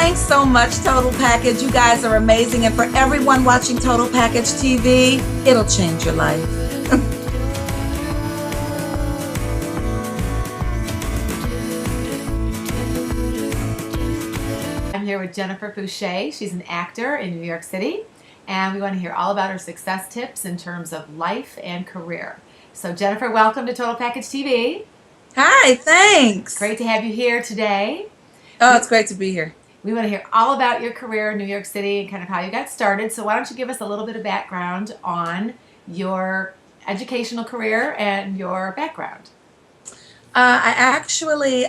Thanks so much, Total Package. You guys are amazing. And for everyone watching Total Package TV, it'll change your life. I'm here with Jennifer Fouché. She's an actor in New York City, and we want to hear all about her success tips in terms of life and career. So Jennifer, welcome to Total Package TV. Hi, thanks. Great to have you here today. Oh, it's great to be here. We want to hear all about your career in New York City and kind of how you got started. So why don't you give us a little bit of background on your educational career and your background? I actually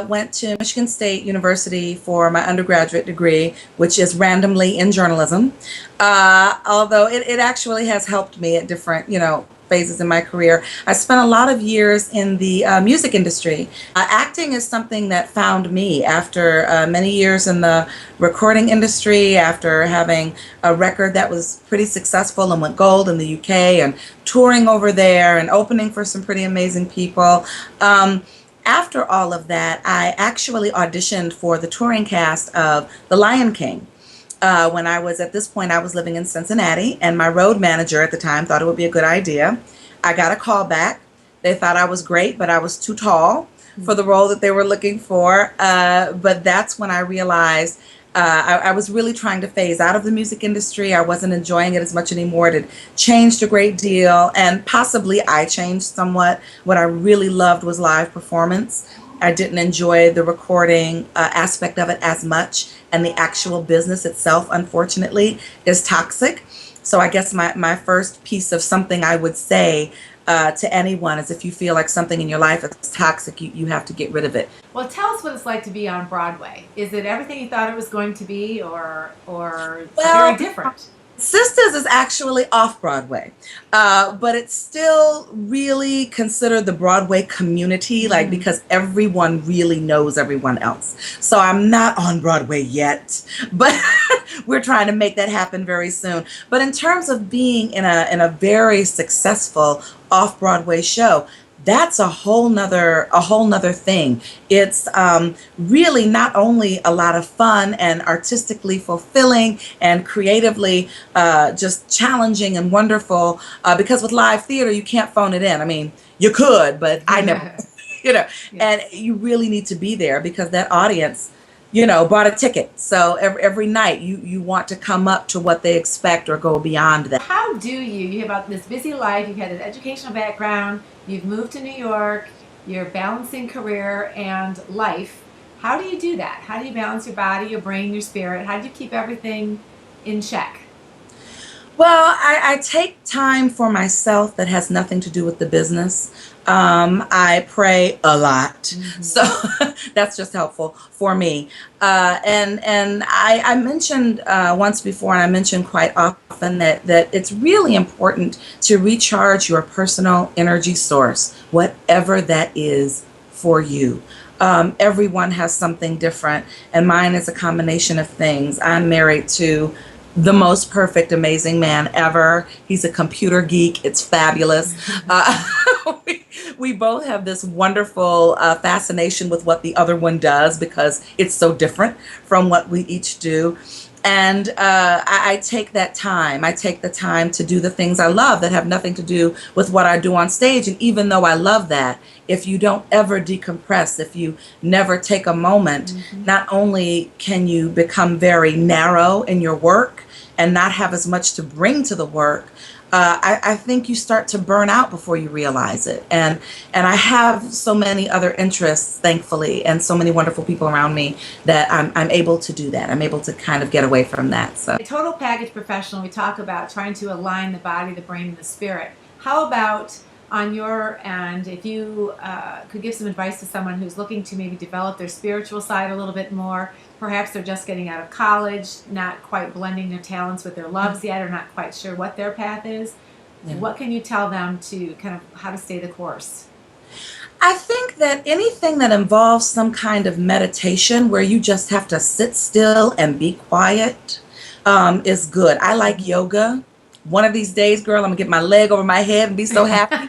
went to Michigan State University for my undergraduate degree, which is randomly in journalism. Although it actually has helped me at different, phases in my career. I spent a lot of years in the music industry. Acting is something that found me after many years in the recording industry, after having a record that was pretty successful and went gold in the UK and touring over there and opening for some pretty amazing people. After all of that, I actually auditioned for the touring cast of The Lion King. When I was at this point, I was living in Cincinnati, and my road manager at the time thought it would be a good idea. I got a call back. They thought I was great, but I was too tall for the role that they were looking for. But that's when I realized I was really trying to phase out of the music industry. I wasn't enjoying it as much anymore. It had changed a great deal, and possibly I changed somewhat. What I really loved was live performance. I didn't enjoy the recording aspect of it as much, and the actual business itself, unfortunately, is toxic. So I guess my first piece of something I would say to anyone is if you feel like something in your life is toxic, you have to get rid of it. Well, tell us what it's like to be on Broadway. Is it everything you thought it was going to be, or very different? Sisters is actually off Broadway, but it's still really considered the Broadway community, like because everyone really knows everyone else. So I'm not on Broadway yet, but we're trying to make that happen very soon. But in terms of being in a very successful off Broadway show, that's a whole nother thing. It's really not only a lot of fun and artistically fulfilling and creatively just challenging and wonderful, because with live theater, you can't phone it in. I mean, you could, but I never, and you really need to be there because that audience, bought a ticket. So every night you want to come up to what they expect or go beyond that. How do you have about this busy life, you've had an educational background, you've moved to New York, you're balancing career and life. How do you do that? How do you balance your body, your brain, your spirit? How do you keep everything in check? Well, I take time for myself that has nothing to do with the business. I pray a lot, so that's just helpful for me. And I mentioned once before, and I mentioned quite often that it's really important to recharge your personal energy source, whatever that is for you. Everyone has something different, and mine is a combination of things. I'm married to the most perfect, amazing man ever. He's a computer geek. It's fabulous. We both have this wonderful fascination with what the other one does because it's so different from what we each do. And I take that time. I take the time to do the things I love that have nothing to do with what I do on stage. And even though I love that, if you don't ever decompress, if you never take a moment, not only can you become very narrow in your work and not have as much to bring to the work, I think you start to burn out before you realize it. And I have so many other interests, thankfully, and so many wonderful people around me that I'm able to do that. I'm able to kind of get away from that. So, a total package professional, we talk about trying to align the body, the brain, and the spirit. How about on your end, if you could give some advice to someone who's looking to maybe develop their spiritual side a little bit more? Perhaps they're just getting out of college, not quite blending their talents with their loves yet, or not quite sure what their path is. What can you tell them to kind of how to stay the course? I think that anything that involves some kind of meditation where you just have to sit still and be quiet is good. I like yoga. One of these days, girl, I'm gonna get my leg over my head and be so happy.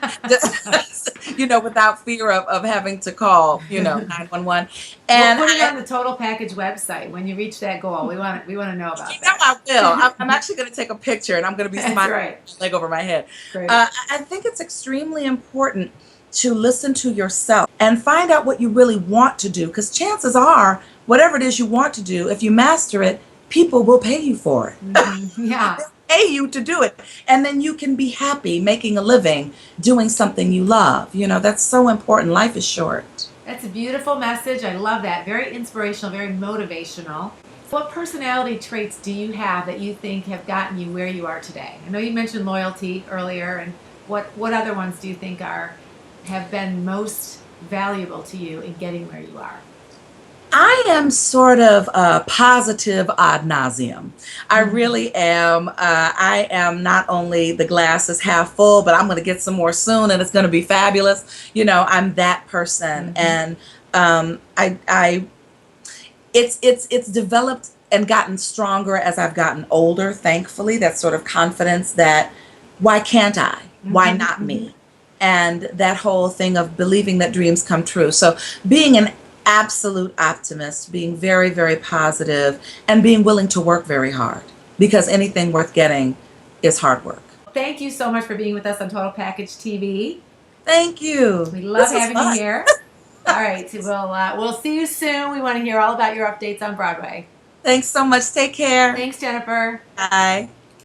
without fear of having to call, 911. We'll And put it on the Total Package website when you reach that goal. We want to know about that. I will. I'm actually going to take a picture and I'm going to be That's smiling, right. leg over my head. Great. I think it's extremely important to listen to yourself and find out what you really want to do, because chances are, whatever it is you want to do, if you master it, people will pay you for it. Yeah. Pay you to do it, and then you can be happy making a living doing something you love. That's so important. Life is short. That's a beautiful message. I love that. Very inspirational, very motivational. What personality traits do you have that you think have gotten you where you are today? I know you mentioned loyalty earlier, and what other ones do you think have been most valuable to you in getting where you are? I am sort of a positive ad nauseum. I really am. I am not only the glass is half full, but I'm going to get some more soon, and it's going to be fabulous. I'm that person, and I it's developed and gotten stronger as I've gotten older. Thankfully, that sort of confidence that why can't I? Why not me? And that whole thing of believing that dreams come true. So being an absolute optimist, being very, very positive, and being willing to work very hard, because anything worth getting is hard work. Thank you so much for being with us on Total Package TV. Thank you. We love This was having you fun. here. All right, we'll see you soon. We want to hear all about your updates on Broadway. Thanks so much. Take care. Thanks, Jennifer. Bye.